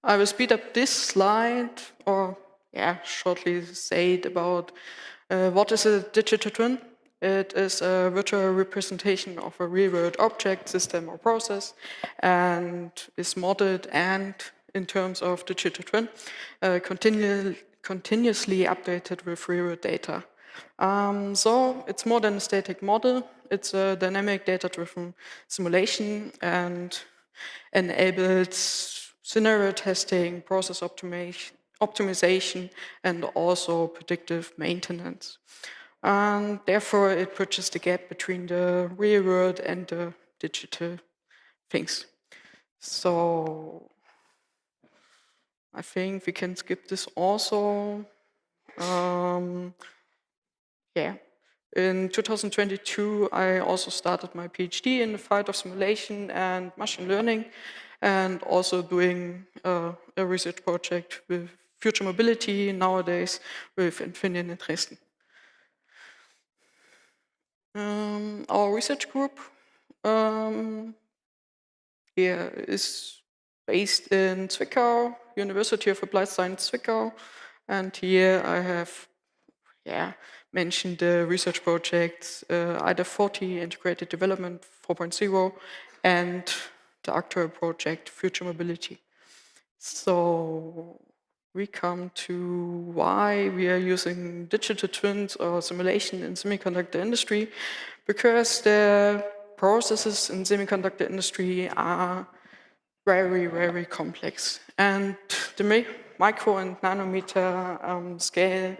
I will speed up this slide, or shortly say it about what is a digital twin. It is a virtual representation of a real-world object, system, or process, and is modeled and, in terms of digital twin, continuously updated with real-world data. So it's more than a static model. It's a dynamic data-driven simulation and enables scenario testing, process optimization, and also predictive maintenance. And therefore, it bridges the gap between the real world and the digital things. So I think we can skip this also. In 2022, I also started my PhD in the field of simulation and machine learning, and also doing a research project with future mobility nowadays with Inefficient in Dresden. Our research group is based in Zwickau, University of Applied Science Zwickau, and here I have mentioned the research projects IDA40, Integrated Development 4.0, and the actual project Future Mobility. So we come to why we are using digital twins or simulation in semiconductor industry, because the processes in semiconductor industry are very, very complex. And the micro and nanometer scale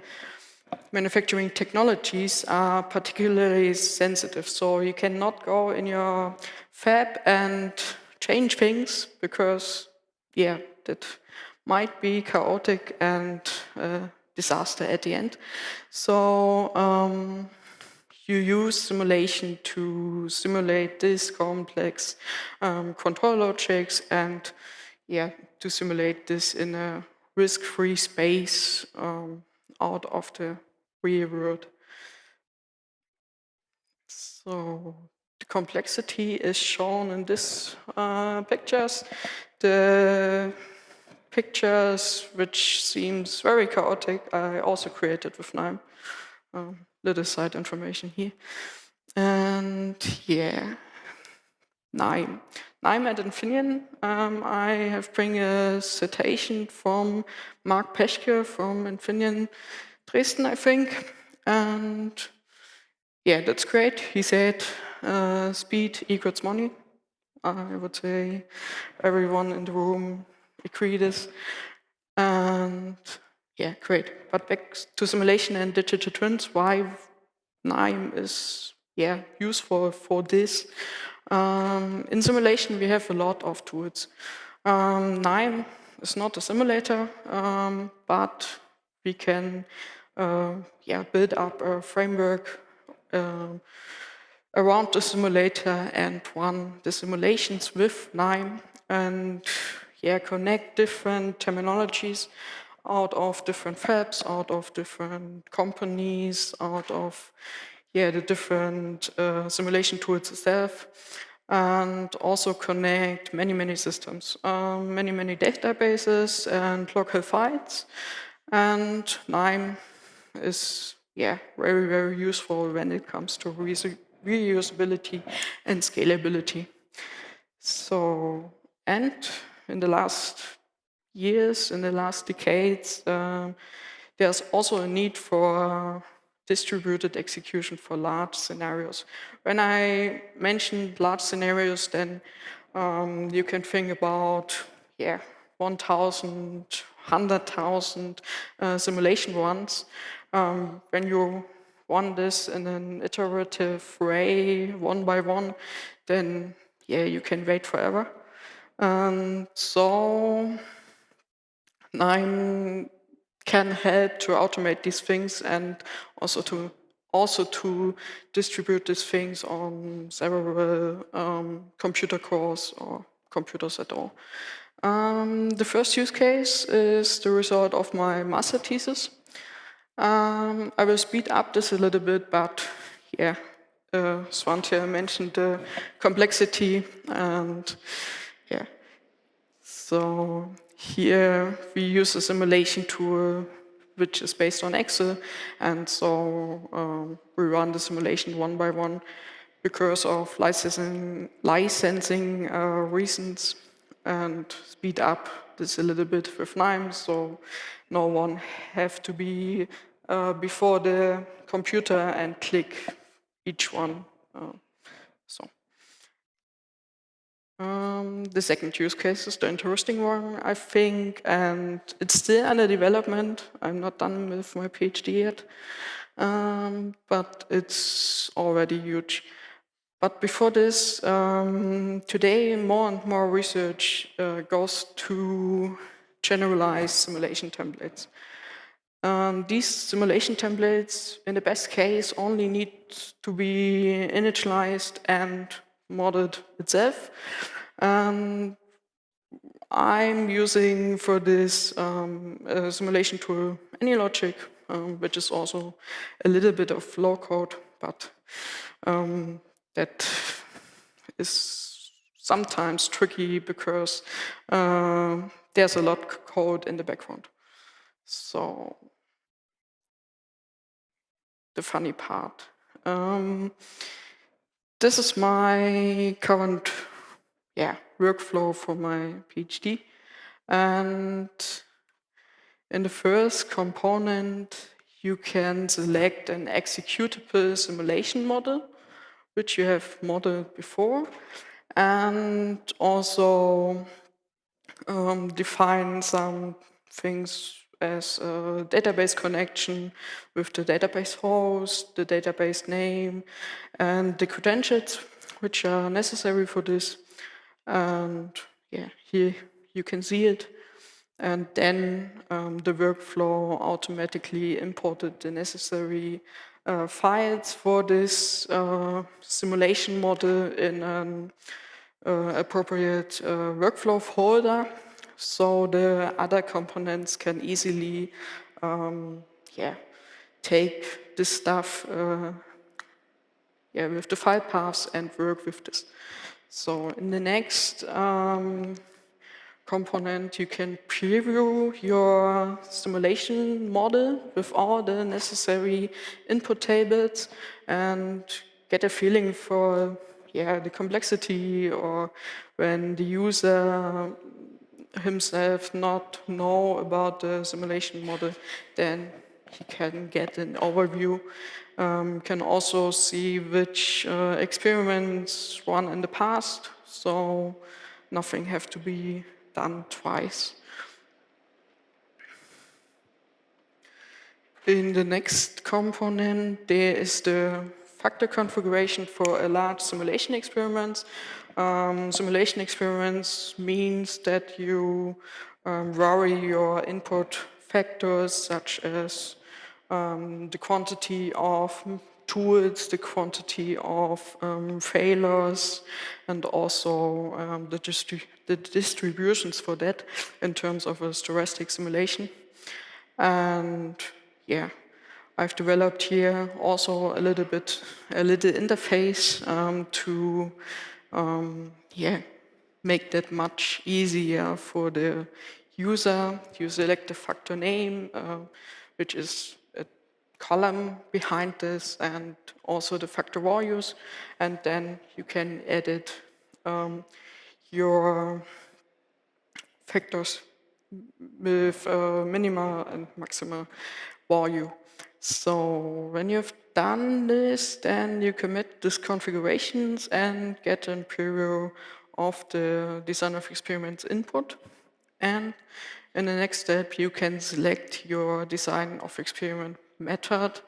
manufacturing technologies are particularly sensitive. So you cannot go in your fab and change things because, that might be chaotic and disaster at the end. So you use simulation to simulate this complex control logics and to simulate this in a risk-free space out of the real world. So the complexity is shown in these pictures. The pictures, which seems very chaotic, I also created with Knime. Little side information here. And Knime. Knime at Inefficient. I have bring a citation from Mark Peschke from Inefficient Dresden, I think. And that's great. He said speed equals money. I would say everyone in the room agreed this. And great. But back to simulation and digital twins, why Knime is useful for this. In simulation, we have a lot of tools. Knime is not a simulator, but we can build up a framework around the simulator and run the simulations with Knime and connect different terminologies out of different fabs, out of different companies, out of the different simulation tools itself, and also connect many systems, many databases and local files. And Knime is very useful when it comes to reusability and scalability. So, and in the last years, in the last decades, there's also a need for distributed execution for large scenarios. When I mentioned large scenarios, then you can think about 1,000, 100,000 simulation runs. When you run this in an iterative way, one by one, then you can wait forever. So Knime can help to automate these things and also to distribute these things on several computer cores or computers at all. The first use case is the result of my master thesis. I will speed up this a little bit, but Svante mentioned the complexity, and so Here we use a simulation tool which is based on Excel, and so we run the simulation one by one because of licensing reasons, and speed up this a little bit with Knime, so no one have to be before the computer and click each one. So. The second use case is the interesting one, I think, and it's still under development. I'm not done with my PhD yet, but it's already huge. But before this, today more and more research goes to generalize simulation templates. These simulation templates, in the best case, only need to be initialized and modded itself. I'm using for this simulation tool AnyLogic, which is also a little bit of low code, but that is sometimes tricky because there's a lot of code in the background. So the funny part. This is my current workflow for my PhD. And in the first component, you can select an executable simulation model, which you have modeled before, and also define some things as a database connection with the database host, the database name, and the credentials which are necessary for this. And here you can see it. And then the workflow automatically imported the necessary files for this simulation model in an appropriate workflow folder, so the other components can easily take this stuff with the file paths and work with this. So in the next component, you can preview your simulation model with all the necessary input tables and get a feeling for the complexity, or when the user himself not know about the simulation model, then he can get an overview. Can also see which experiments run in the past, so nothing have to be done twice. In the next component, there is the factor configuration for a large simulation experiments. Simulation experiments means that you vary your input factors, such as the quantity of tools, the quantity of failures, and also the distributions for that in terms of a stochastic simulation. And I've developed here also a little interface to make that much easier for the user. You select the factor name, which is a column behind this, and also the factor values, and then you can edit your factors with minima and maxima value. So when you've done this, then you commit these configurations and get a preview of the design of experiments input. And in the next step, you can select your design of experiment method.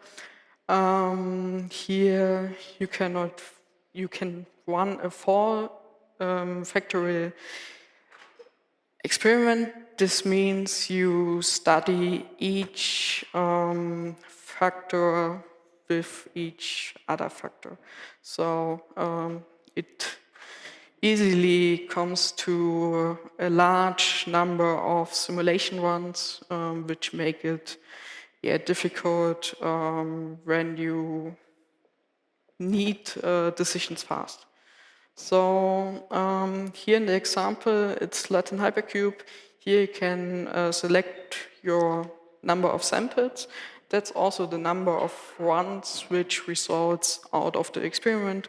Here you can run a full factorial experiment. This means you study each factor with each other factor. So it easily comes to a large number of simulation runs, which make it difficult when you need decisions fast. So here in the example, it's Latin hypercube. Here you can select your number of samples. That's also the number of runs which results out of the experiment,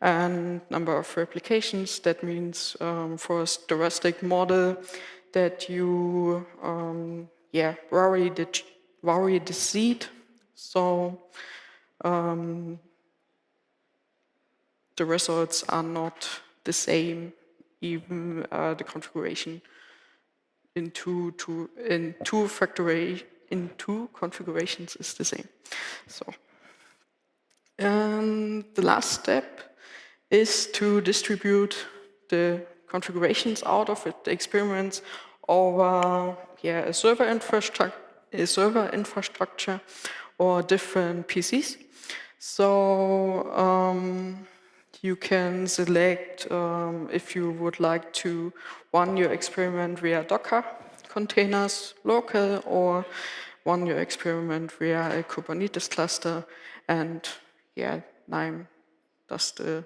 and number of replications. That means for a stochastic model that you vary the seed. So the results are not the same, even the configuration in two configurations is the same. So, and the last step is to distribute the configurations out of it, the experiments over a server infrastructure or different PCs. So you can select if you would like to run your experiment via Docker containers local, or run your experiment via a Kubernetes cluster, and Knime does the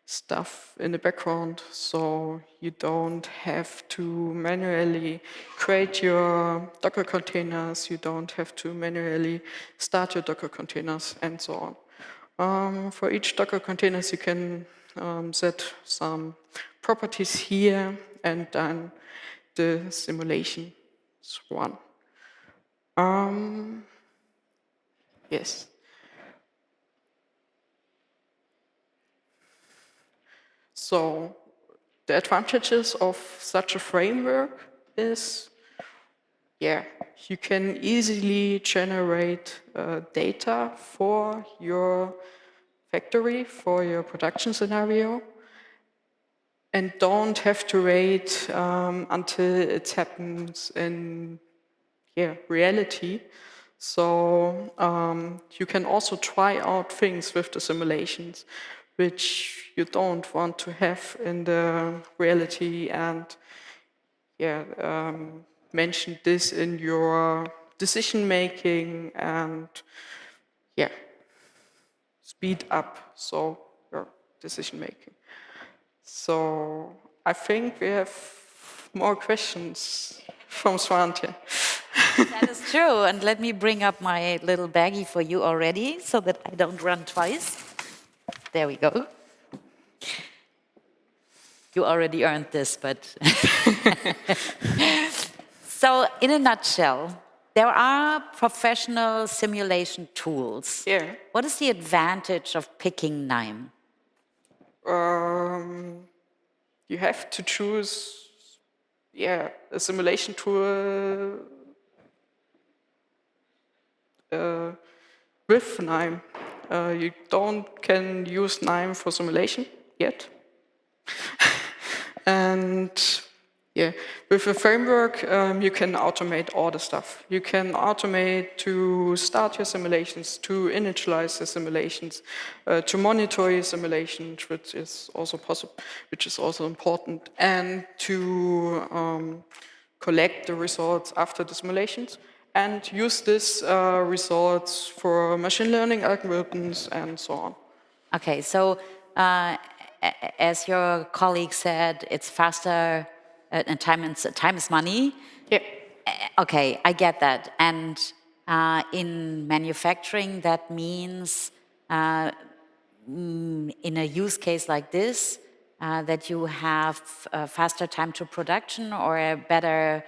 stuff in the background, so you don't have to manually create your Docker containers, you don't have to manually start your Docker containers, and so on. For each Docker containers, you can set some properties here, and then the simulation is run. Yes. So the advantages of such a framework is, you can easily generate data for your factory, for your production scenario, and don't have to wait until it happens in reality. So you can also try out things with the simulations which you don't want to have in the reality, and mention this in your decision making, and speed up your decision making. So I think we have more questions from Swante. That is true, and let me bring up my little baggie for you already, so that I don't run twice. There we go. You already earned this, but... So, in a nutshell, there are professional simulation tools. Yeah. What is the advantage of picking Knime? You have to choose, a simulation tool with Knime. You can use Knime for simulation yet. And with a framework, you can automate all the stuff. You can automate to start your simulations, to initialize the simulations, to monitor your simulations, which is also possible, which is also important, and to collect the results after the simulations, and use these results for machine learning algorithms and so on. Okay, so as your colleague said, it's faster. And time is money. Yeah. Okay, I get that. And in manufacturing, that means in a use case like this, that you have faster time to production, or a better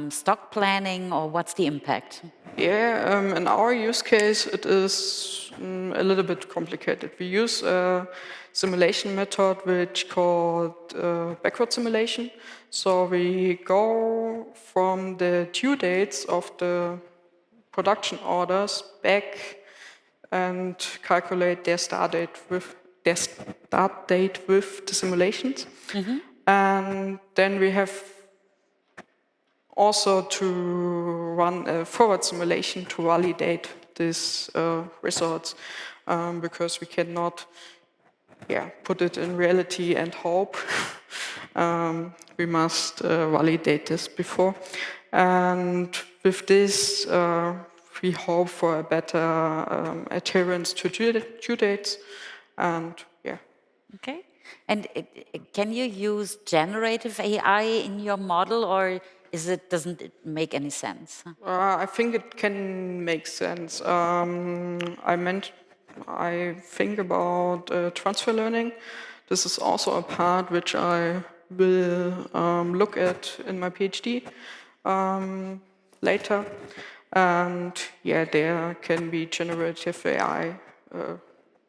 stock planning, or what's the impact? Yeah, in our use case, it is a little bit complicated. We use a simulation method which called backward simulation. So we go from the due dates of the production orders back and calculate their start date with the simulations. Mm-hmm. And then we have also to run a forward simulation to validate these results, because we cannot put it in reality and hope. We must validate this before. And with this, we hope for a better adherence to due dates. And Okay. And can you use generative AI in your model, or doesn't it make any sense? I think it can make sense. I think about transfer learning. This is also a part which I will look at in my PhD later. And yeah, there can be generative AI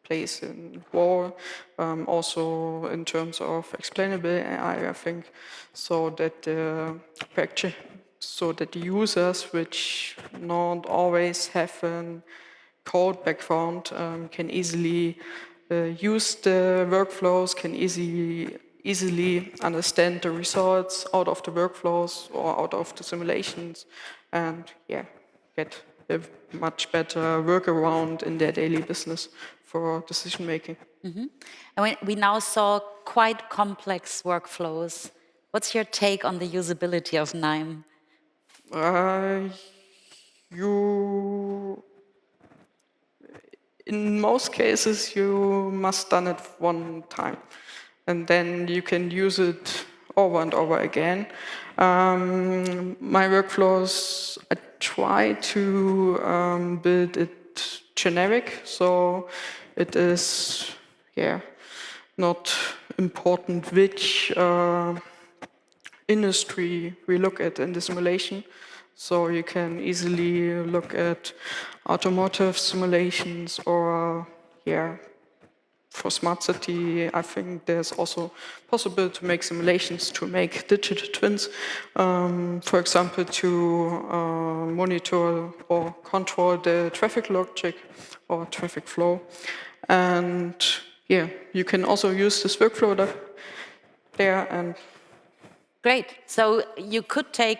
plays in role, also in terms of explainable AI, I think, so that the users, which not always have a code background, can easily use the workflows, can easily understand the results out of the workflows or out of the simulations, and yeah, get a much better workaround in their daily business for decision making. And we now saw quite complex workflows. What's your take on the usability of Knime? You, in most cases, you must done it one time, and then you can use it over and over again. My workflows, I try to build it generic, so it is, yeah, not important which industry we look at in the simulation. So you can easily look at automotive simulations or, yeah, for smart city, I think there's also possible to make simulations to make digital twins, for example, to monitor or control the traffic logic or traffic flow. And yeah, you can also use this workflow there and Great. So you could take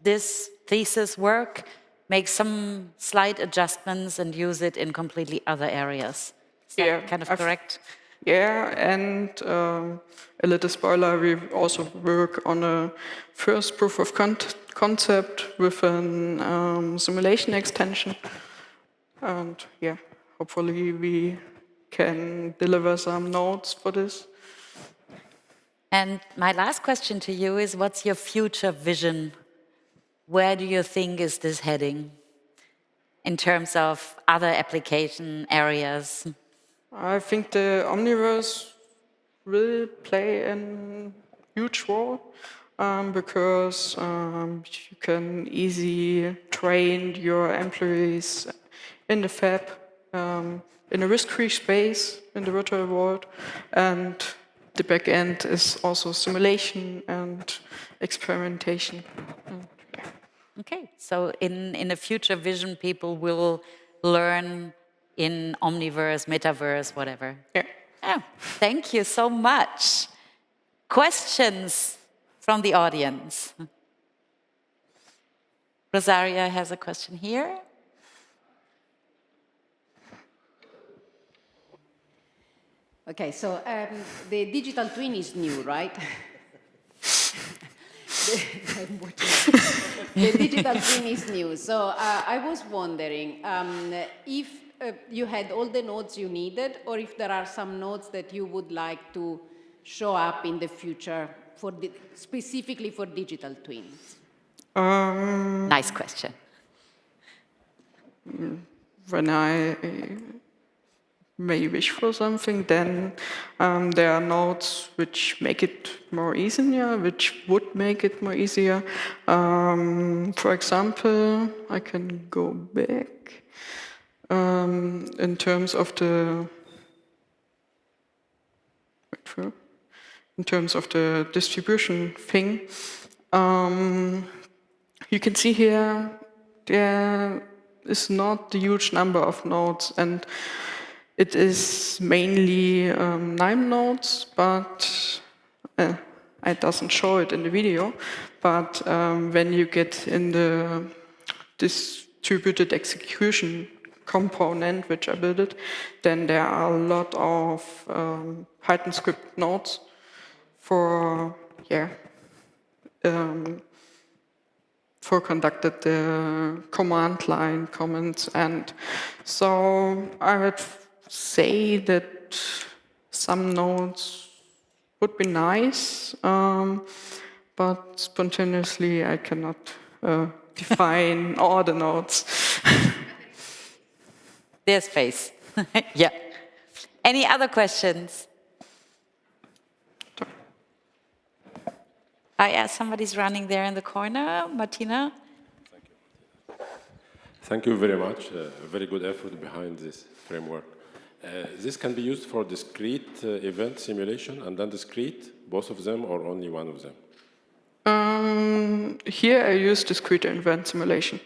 this thesis work, make some slight adjustments, and use it in completely other areas. Is that kind of correct? Yeah, and a little spoiler, we also work on a first proof of concept with a simulation extension. And yeah, hopefully we can deliver some notes for this. And my last question to you is, what's your future vision? Where do you think is this heading in terms of other application areas? I think the Omniverse will play a huge role because you can easily train your employees in the fab, in a risk-free space in the virtual world, and the back end is also simulation and experimentation. Okay, so in a future vision, people will learn in Omniverse, Metaverse, whatever. Yeah. Oh, thank you so much. Questions from the audience? Rosaria has a question here. Okay, so the digital twin is new, right? The digital twin is new. So I was wondering if you had all the nodes you needed, or if there are some nodes that you would like to show up in the future for specifically for digital twins. Nice question. When I may wish for something, then there are nodes which make it more easier, which would make it more easier. For example, I can go back in terms of the distribution thing. You can see here there is not the huge number of nodes, and it is mainly Knime nodes, but it doesn't show it in the video. But when you get in the distributed execution component, which I built, then there are a lot of Python script nodes for conducted the command line comments, and so I would say that some nodes would be nice, but spontaneously I cannot define all the nodes. There's space. Yeah. Any other questions? Somebody's running there in the corner. Martina? Thank you very much. A very good effort behind this framework. This can be used for discrete event simulation and then discrete, both of them or only one of them? Here I use discrete event simulation.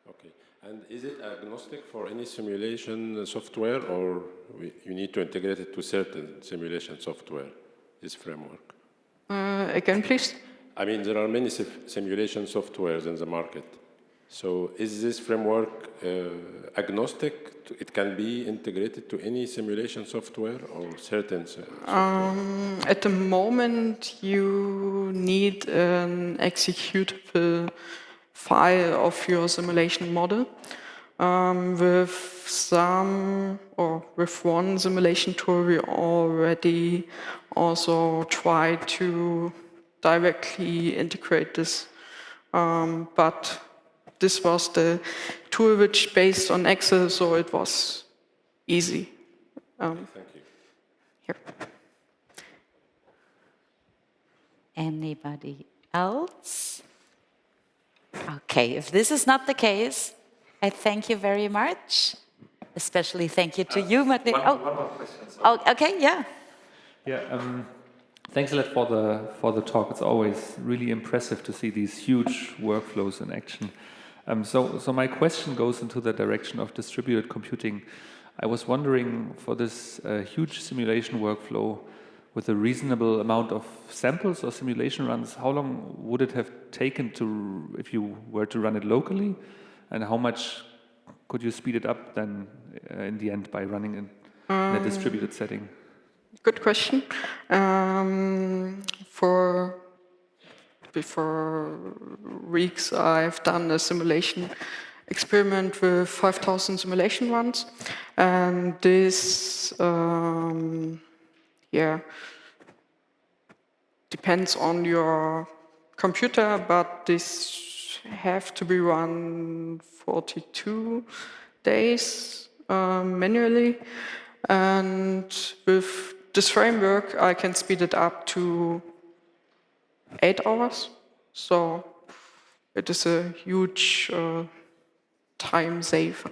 Okay. And is it agnostic for any simulation software, or you need to integrate it to certain simulation software, this framework? Again, please? I mean, there are many simulation softwares in the market. So is this framework agnostic? It can be integrated to any simulation software or certain software? At the moment, you need an executable file of your simulation model. With one simulation tool, we already also try to directly integrate this. But this was the tool which based on Excel, so it was easy. Thank you. Here. Anybody else? Okay, if this is not the case, I thank you very much. Especially thank you to you, Madlene. One more question. Sorry. Oh, okay, yeah. Yeah, thanks a lot for the talk. It's always really impressive to see these huge workflows in action. So my question goes into the direction of distributed computing. I was wondering, for this huge simulation workflow with a reasonable amount of samples or simulation runs, how long would it have taken if you were to run it locally? And how much could you speed it up then in the end by running in a distributed setting? Good question. Before weeks, I've done a simulation experiment with 5,000 simulation runs, and this, depends on your computer, but this have to be run 42 days manually, and with this framework, I can speed it up to 8 hours. So it is a huge time save.